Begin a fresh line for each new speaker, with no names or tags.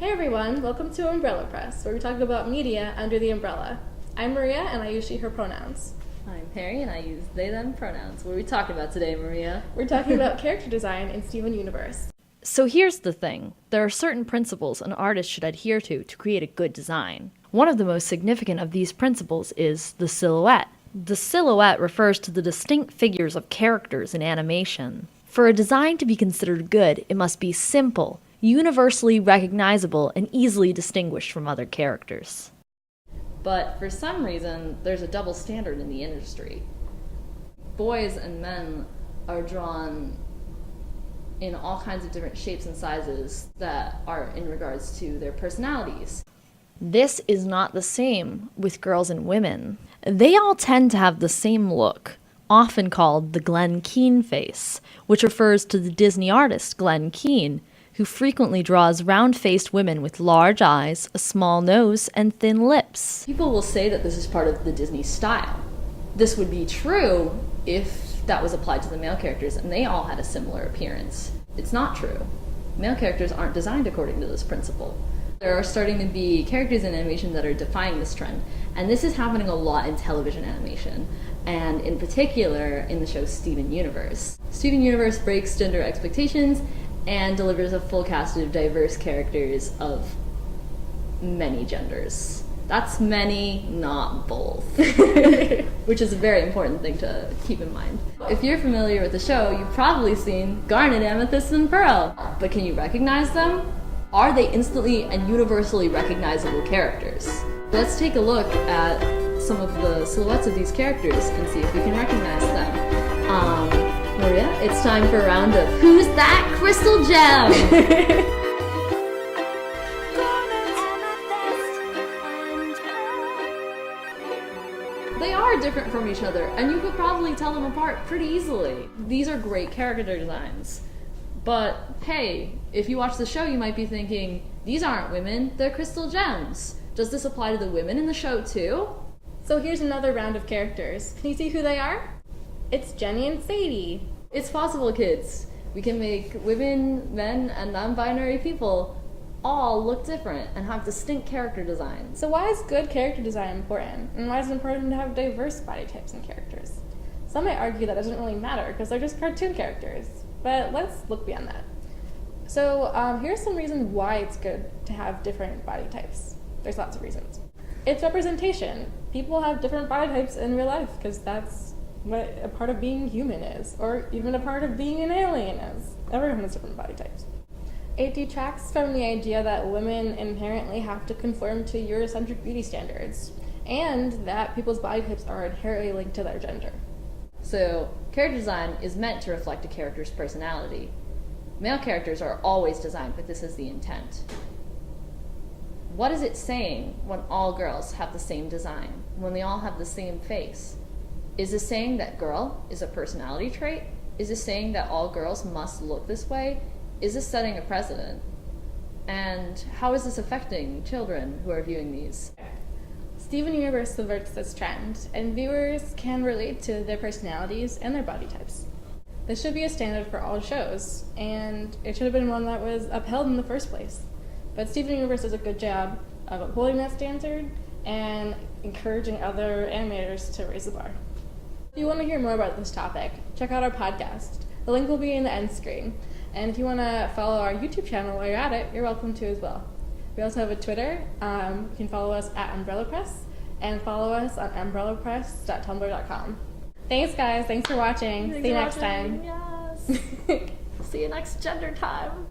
Hey everyone, welcome to Umbrella Press, where we talk about media under the umbrella. I'm Maria, and I use she, her pronouns.
I'm Perry, and I use they, them pronouns. What are we talking about today, Maria?
We're talking about character design in Steven Universe.
So here's the thing. There are certain principles an artist should adhere to create a good design. One of the most significant of these principles is the silhouette. The silhouette refers to the distinct figures of characters in animation. For a design to be considered good, it must be simple, universally recognizable, and easily distinguished from other characters.
But for some reason, there's a double standard in the industry. Boys and men are drawn in all kinds of different shapes and sizes that are in regards to their personalities.
This is not the same with girls and women. They all tend to have the same look, often called the Glen Keane face, which refers to the Disney artist Glen Keane, who frequently draws round-faced women with large eyes, a small nose, and thin lips.
People will say that this is part of the Disney style. This would be true if that was applied to the male characters and they all had a similar appearance. It's not true. Male characters aren't designed according to this principle. There are starting to be characters in animation that are defying this trend, and this is happening a lot in television animation, and in particular in the show Steven Universe. Steven Universe breaks gender expectations and delivers a full cast of diverse characters of many genders. That's many, not both. Which is a very important thing to keep in mind. If you're familiar with the show, you've probably seen Garnet, Amethyst, and Pearl. But can you recognize them? Are they instantly and universally recognizable characters? Let's take a look at some of the silhouettes of these characters and see if we can recognize them. Maria, it's time for a round of Who's That Crystal Gem? They are different from each other, and you could probably tell them apart pretty easily. These are great character designs. But hey, if you watch the show, you might be thinking, these aren't women, they're crystal gems. Does this apply to the women in the show too?
So here's another round of characters. Can you see who they are? It's Jenny and Sadie.
It's possible, kids. We can make women, men, and non-binary people all look different and have distinct character designs.
So why is good character design important? And why is it important to have diverse body types and characters? Some might argue that doesn't really matter because they're just cartoon characters. But let's look beyond that. So here's some reasons why it's good to have different body types. There's lots of reasons. It's representation. People have different body types in real life because that's what a part of being human is, or even a part of being an alien is. Everyone has different body types. It detracts from the idea that women inherently have to conform to Eurocentric beauty standards, and that people's body types are inherently linked to their gender.
So, character design is meant to reflect a character's personality. Male characters are always designed with this as the intent. What is it saying when all girls have the same design, when they all have the same face? Is this saying that girl is a personality trait? Is this saying that all girls must look this way? Is this setting a precedent? And how is this affecting children who are viewing these?
Steven Universe subverts this trend, and viewers can relate to their personalities and their body types. This should be a standard for all shows, and it should have been one that was upheld in the first place. But Steven Universe does a good job of upholding that standard and encouraging other animators to raise the bar. If you want to hear more about this topic, check out our podcast. The link will be in the end screen. And if you want to follow our YouTube channel while you're at it, you're welcome to as well. We also have a Twitter. You can follow us at Umbrella Press, and follow us on umbrellapress.tumblr.com. Thanks, guys. Thanks for watching. See you next time.
Yes. See you next gender time.